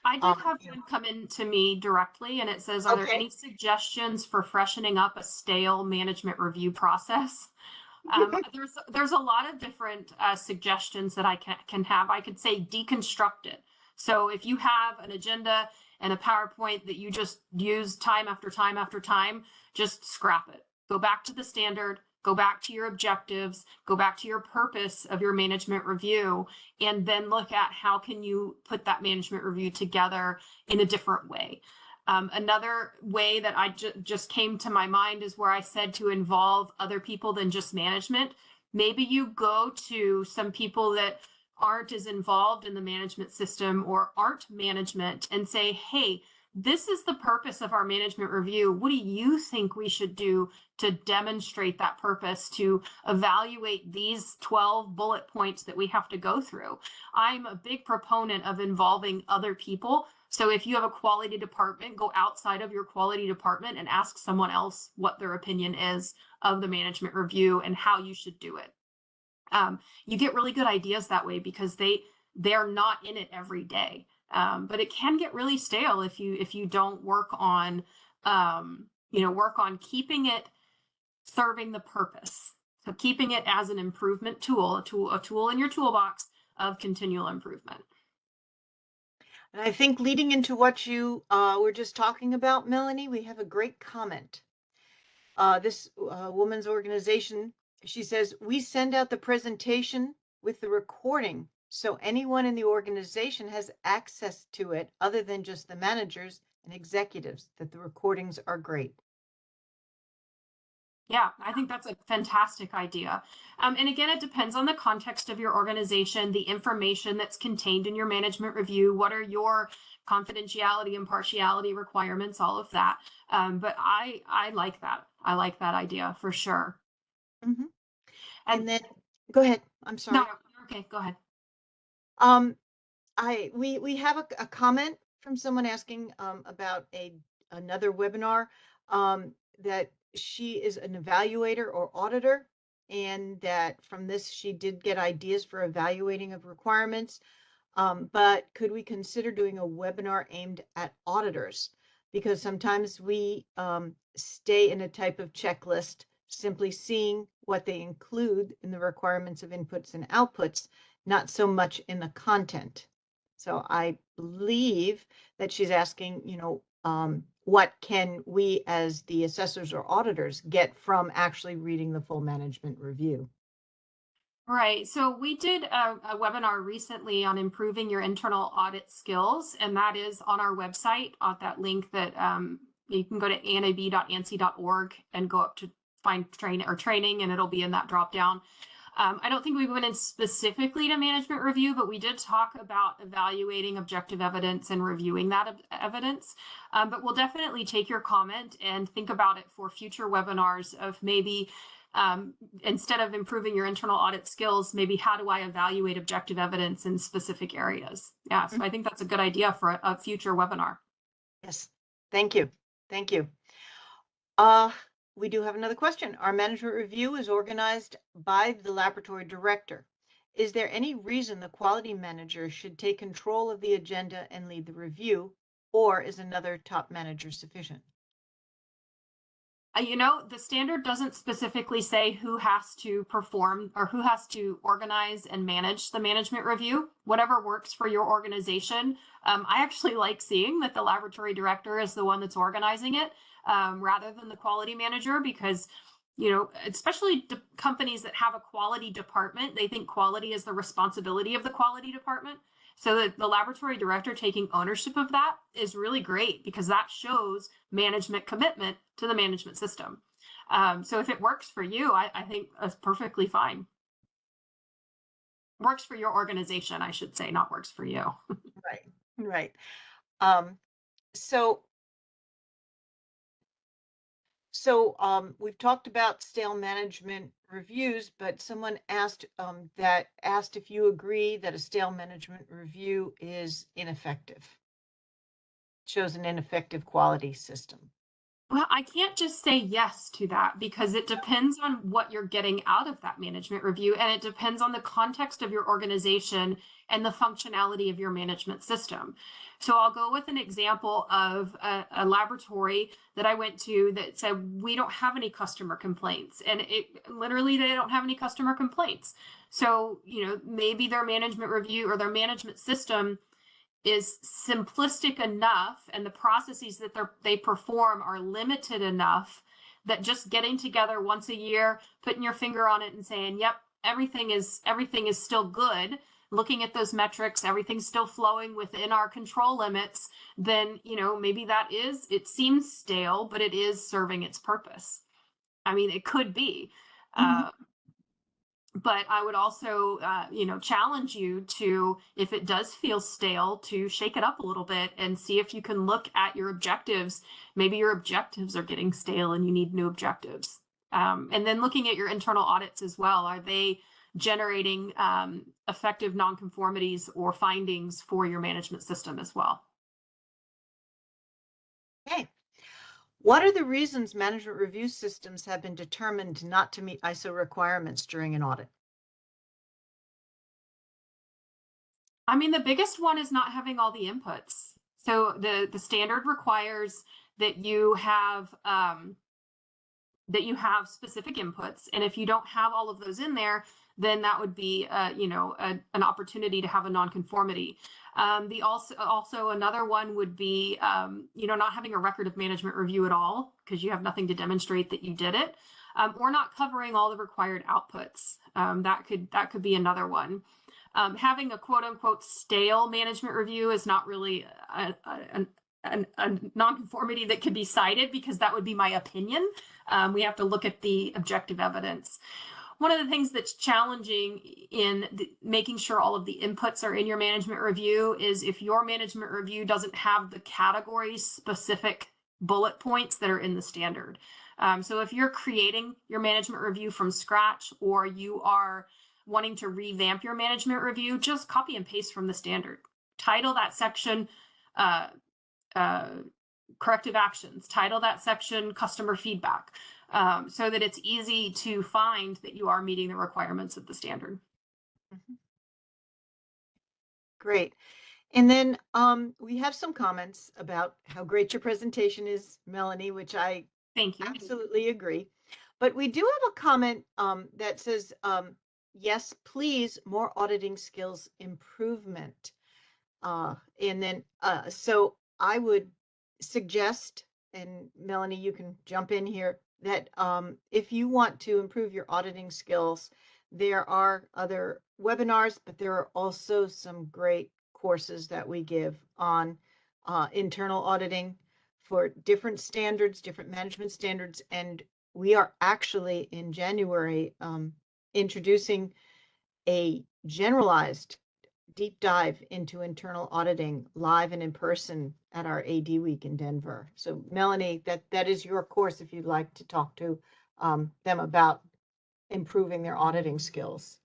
I did have one come in to me directly, and it says, are there any suggestions for freshening up a stale management review process? There's a lot of different suggestions that I can have. I could say deconstruct it. So if you have an agenda and a PowerPoint that you just use time after time after time, just scrap it. Go back to the standard, go back to your objectives, go back to your purpose of your management review, and then look at how can you put that management review together in a different way. Another way that I just came to my mind is where I said to involve other people than just management. Maybe you go to some people that aren't as involved in the management system or aren't management and say, hey, this is the purpose of our management review. What do you think we should do to demonstrate that purpose, to evaluate these 12 bullet points that we have to go through? I'm a big proponent of involving other people. So if you have a quality department, go outside of your quality department and ask someone else what their opinion is of the management review and how you should do it. You get really good ideas that way because they're not in it every day. But it can get really stale if you don't work on keeping it serving the purpose. So keeping it as an improvement tool, a tool in your toolbox of continual improvement. And I think leading into what you were just talking about, Melanie, we have a great comment. This woman's organization, she says, we send out the presentation with the recording so anyone in the organization has access to it other than just the managers and executives, that the recordings are great. Yeah, I think that's a fantastic idea. And again, it depends on the context of your organization, the information that's contained in your management review, what are your confidentiality, impartiality requirements, all of that. But I like that. I like that idea for sure. Mm-hmm. And then, go ahead. I'm sorry. No, okay, go ahead. We have a comment from someone asking about another webinar, that she is an evaluator or auditor, and that from this she did get ideas for evaluating of requirements. But could we consider doing a webinar aimed at auditors? Because sometimes we stay in a type of checklist, simply seeing what they include in the requirements of inputs and outputs, not so much in the content. So I believe that she's asking, what can we as the assessors or auditors get from actually reading the full management review? Right. So we did a webinar recently on improving your internal audit skills, and that is on our website at that link that you can go to anab.ansi.org and go up to find training, and it'll be in that drop down. I don't think we went in specifically to management review, but we did talk about evaluating objective evidence and reviewing that evidence. But we'll definitely take your comment and think about it for future webinars of maybe instead of improving your internal audit skills, maybe how do I evaluate objective evidence in specific areas? Yeah, so I think that's a good idea for a future webinar. Yes, thank you. Thank you. We do have another question. Our management review is organized by the laboratory director. Is there any reason the quality manager should take control of the agenda and lead the review, or is another top manager sufficient? The standard doesn't specifically say who has to perform or who has to organize and manage the management review. Whatever works for your organization. I actually like seeing that the laboratory director is the one that's organizing it rather than the quality manager, because especially companies that have a quality department, they think quality is the responsibility of the quality department. So the laboratory director taking ownership of that is really great, because that shows management commitment to the management system. So if it works for you, I think that's perfectly fine. Works for your organization, I should say, not works for you. Right, right. So we've talked about stale management reviews, but someone asked if you agree that a stale management review is ineffective, shows an ineffective quality system. Well, I can't just say yes to that, because it depends on what you're getting out of that management review, and it depends on the context of your organization and the functionality of your management system. So I'll go with an example of a laboratory that I went to that said, we don't have any customer complaints, and literally they don't have any customer complaints. So, maybe their management review or their management system is simplistic enough, and the processes that they perform are limited enough that just getting together once a year, putting your finger on it and saying, yep, everything is still good, looking at those metrics, everything's still flowing within our control limits, then maybe it seems stale, but it is serving its purpose. I mean, it could be. But I would also, challenge you to, if it does feel stale, to shake it up a little bit and see if you can look at your objectives. Maybe your objectives are getting stale and you need new objectives. And then looking at your internal audits as well. Are they generating effective nonconformities or findings for your management system as well? Okay. What are the reasons management review systems have been determined not to meet ISO requirements during an audit? I mean, the biggest one is not having all the inputs. So the standard requires that you have specific inputs, and if you don't have all of those in there, then that would be an opportunity to have a nonconformity. The also another one would be not having a record of management review at all, because you have nothing to demonstrate that you did it, or not covering all the required outputs. That could be another one. Having a quote unquote stale management review is not really a nonconformity that could be cited, because that would be my opinion. We have to look at the objective evidence. One of the things that's challenging in making sure all of the inputs are in your management review is if your management review doesn't have the category specific bullet points that are in the standard. So if you're creating your management review from scratch, or you are wanting to revamp your management review, just copy and paste from the standard. Title that section corrective actions, title that section customer feedback, so that it's easy to find that you are meeting the requirements of the standard. Great. And then we have some comments about how great your presentation is, Melanie, which I Thank you. Absolutely agree. But we do have a comment that says, yes, please, more auditing skills improvement. And then, so I would suggest, and Melanie, you can jump in here, that if you want to improve your auditing skills, there are other webinars, but there are also some great courses that we give on internal auditing for different standards, different management standards. And we are actually in January introducing a generalized deep dive into internal auditing live and in person at our AD Week in Denver. So Melanie, that is your course if you'd like to talk to them about improving their auditing skills.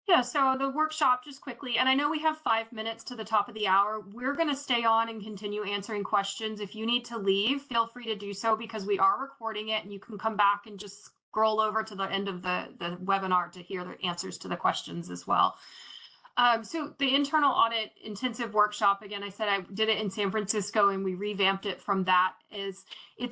Yeah, so the workshop, just quickly, and I know we have 5 minutes to the top of the hour. We're going to stay on and continue answering questions. If you need to leave, feel free to do so because we are recording it and you can come back and just scroll over to the end of the webinar to hear the answers to the questions as well. So the internal audit intensive workshop, again, I said I did it in San Francisco and we revamped it from that, it's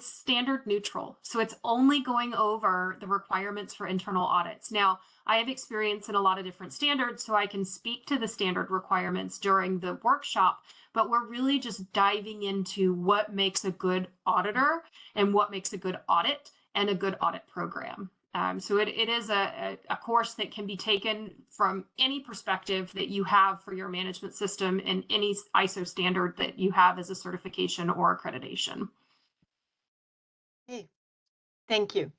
standard neutral. So it's only going over the requirements for internal audits. Now, I have experience in a lot of different standards, so I can speak to the standard requirements during the workshop, but we're really just diving into what makes a good auditor and what makes a good audit and a good audit program. So it is a course that can be taken from any perspective that you have for your management system and any ISO standard that you have as a certification or accreditation. Hey, thank you.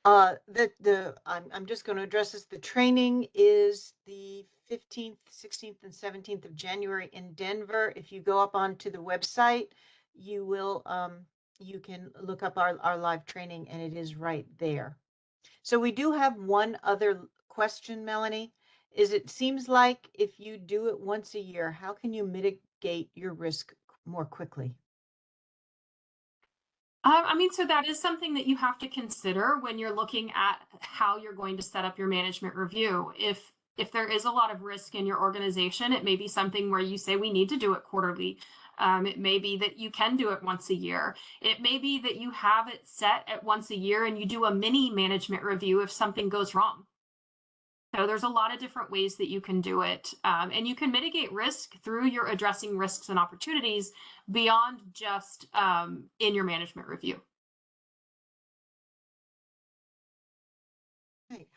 I'm just going to address this. The training is the 15th, 16th, and 17th of January in Denver. If you go up onto the website, you will you can look up our live training, and it is right there. So we do have one other question, Melanie. It seems like if you do it once a year, how can you mitigate your risk more quickly? I mean, so that is something that you have to consider when you're looking at how you're going to set up your management review. If there is a lot of risk in your organization, it may be something where you say we need to do it quarterly. It may be that you can do it once a year. It may be that you have it set at once a year and you do a mini management review if something goes wrong. So there's a lot of different ways that you can do it. And you can mitigate risk through your addressing risks and opportunities beyond just in your management review. Okay.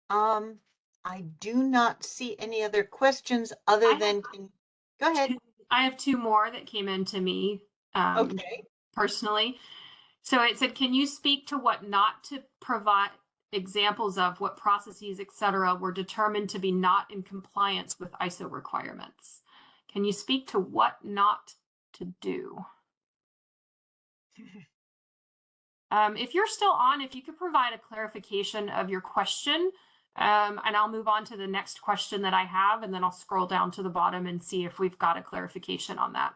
I do not see any other questions other than, go ahead. I have two more that came in to me Okay. personally. So it said, can you speak to what not to provide examples of what processes, et cetera, were determined to be not in compliance with ISO requirements? Can you speak to what not to do? If you're still on, if you could provide a clarification of your question, and I'll move on to the next question that I have, and then I'll scroll down to the bottom and see if we've got a clarification on that.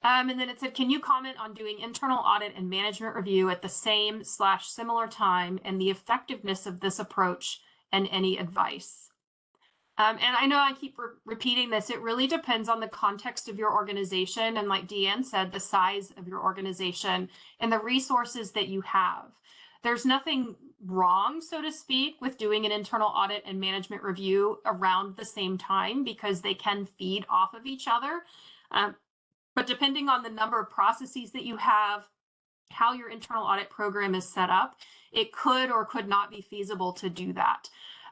And then it said, can you comment on doing internal audit and management review at the same/similar time and the effectiveness of this approach and any advice? And I know I keep repeating this. It really depends on the context of your organization. And like Deanne said, the size of your organization and the resources that you have. There's nothing wrong, so to speak, with doing an internal audit and management review around the same time because they can feed off of each other. But depending on the number of processes that you have, how your internal audit program is set up, it could or could not be feasible to do that.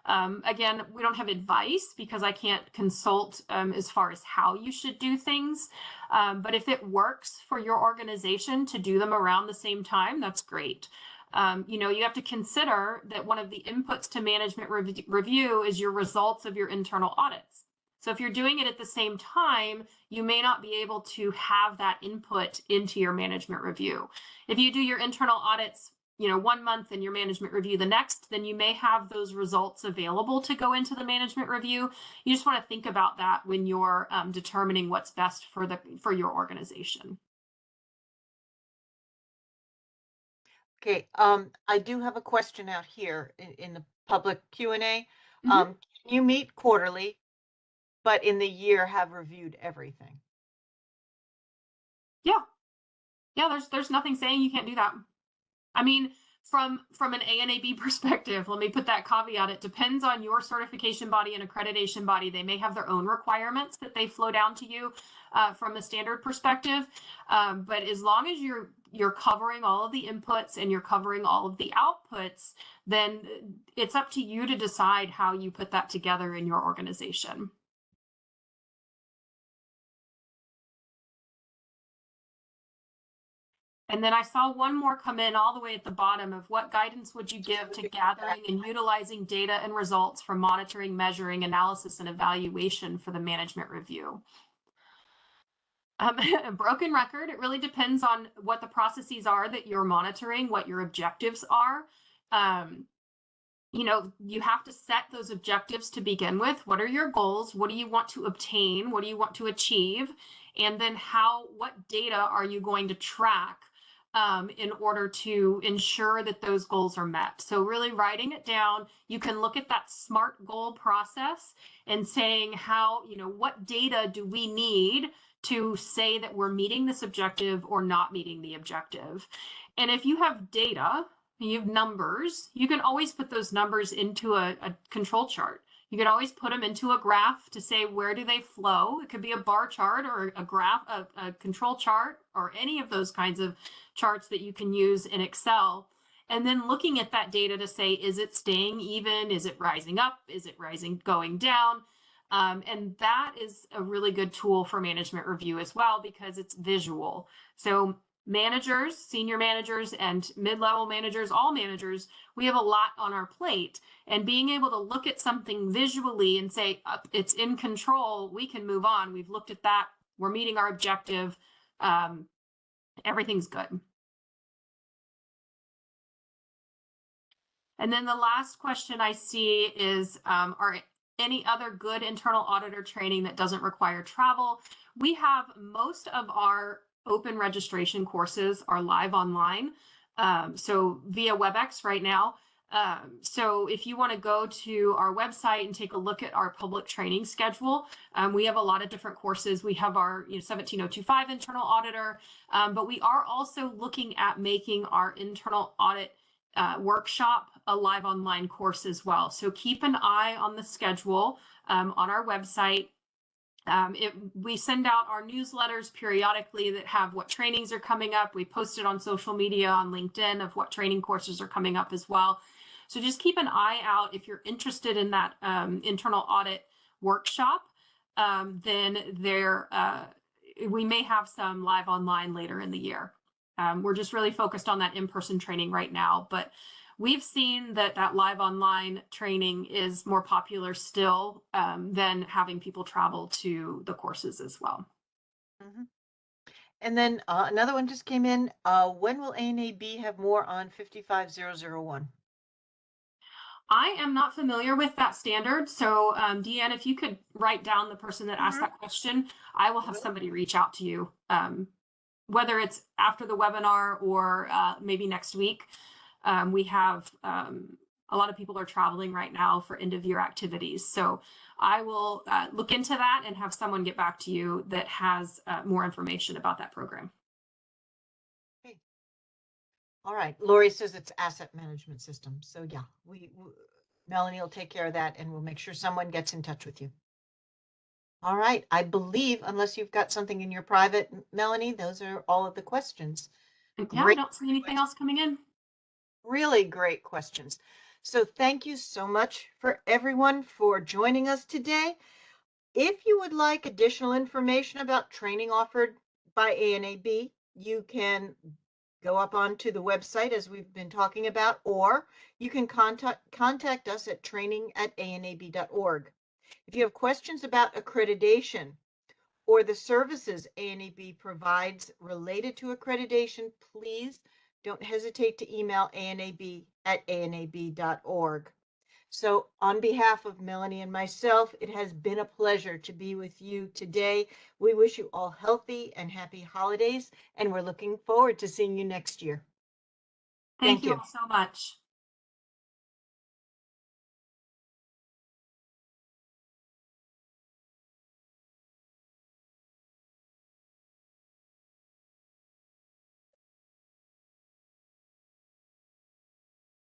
Again, we don't have advice because I can't consult as far as how you should do things. But if it works for your organization to do them around the same time, that's great. You have to consider that one of the inputs to management review is your results of your internal audits. So if you're doing it at the same time, you may not be able to have that input into your management review. If you do your internal audits, 1 month and your management review the next, then you may have those results available to go into the management review. You just want to think about that when you're determining what's best for your organization. Okay, I do have a question out here in the public Q&A. Mm-hmm. Can you meet quarterly, but in the year have reviewed everything? Yeah, there's nothing saying you can't do that. I mean, From an ANAB perspective, let me put that caveat. It depends on your certification body and accreditation body. They may have their own requirements that they flow down to you from a standard perspective. But as long as you're covering all of the inputs and you're covering all of the outputs, then it's up to you to decide how you put that together in your organization. And then I saw one more come in all the way at the bottom of what guidance would you give to gathering and utilizing data and results for monitoring, measuring, analysis, and evaluation for the management review? A broken record, it really depends on what the processes are that you're monitoring, what your objectives are. You have to set those objectives to begin with. What are your goals? What do you want to obtain? What do you want to achieve? And then what data are you going to track in order to ensure that those goals are met? So really writing it down, you can look at that SMART goal process and saying what data do we need to say that we're meeting this objective or not meeting the objective. And if you have data, you have numbers, you can always put those numbers into a control chart. You can always put them into a graph to say, where do they flow? It could be a bar chart or a graph, a control chart, or any of those kinds of charts that you can use in Excel. And then looking at that data to say, is it staying even? Is it rising up? Is it going down? And that is a really good tool for management review as well, because it's visual. So managers, senior managers, and mid-level managers, all managers, we have a lot on our plate. And being able to look at something visually and say, it's in control, we can move on. We've looked at that. We're meeting our objective. Everything's good. And then the last question I see is, are any other good internal auditor training that doesn't require travel? We have most of our open registration courses are live online, so via WebEx right now. So if you want to go to our website and take a look at our public training schedule, we have a lot of different courses. We have our 17025 internal auditor, but we are also looking at making our internal audit workshop a live online course as well. So keep an eye on the schedule on our website. We send out our newsletters periodically that have what trainings are coming up. We post it on social media, on LinkedIn, of what training courses are coming up as well. So just keep an eye out. If you're interested in that internal audit workshop, then we may have some live online later in the year. We're just really focused on that in-person training right now, but we've seen that live online training is more popular still than having people travel to the courses as well. Mm-hmm. And then another one just came in. When will ANAB have more on 55001? I am not familiar with that standard. So Deanne, if you could write down the person that asked that question, I will have somebody reach out to you, whether it's after the webinar or maybe next week. We have a lot of people are traveling right now for end of year activities. So I will look into that and have someone get back to you that has more information about that program. Okay. All right. Lori says it's asset management system. So yeah, Melanie will take care of that and we'll make sure someone gets in touch with you. All right. I believe, unless you've got something in your private, Melanie, those are all of the questions. Yeah, I don't see anything else coming in. Really great questions. So thank you so much for everyone for joining us today. If you would like additional information about training offered by ANAB, you can go up onto the website as we've been talking about, or you can contact us at training@anab.org. If you have questions about accreditation or the services ANAB provides related to accreditation, please don't hesitate to email anab@anab.org. So on behalf of Melanie and myself, it has been a pleasure to be with you today. We wish you all healthy and happy holidays, and we're looking forward to seeing you next year. Thank you all so much.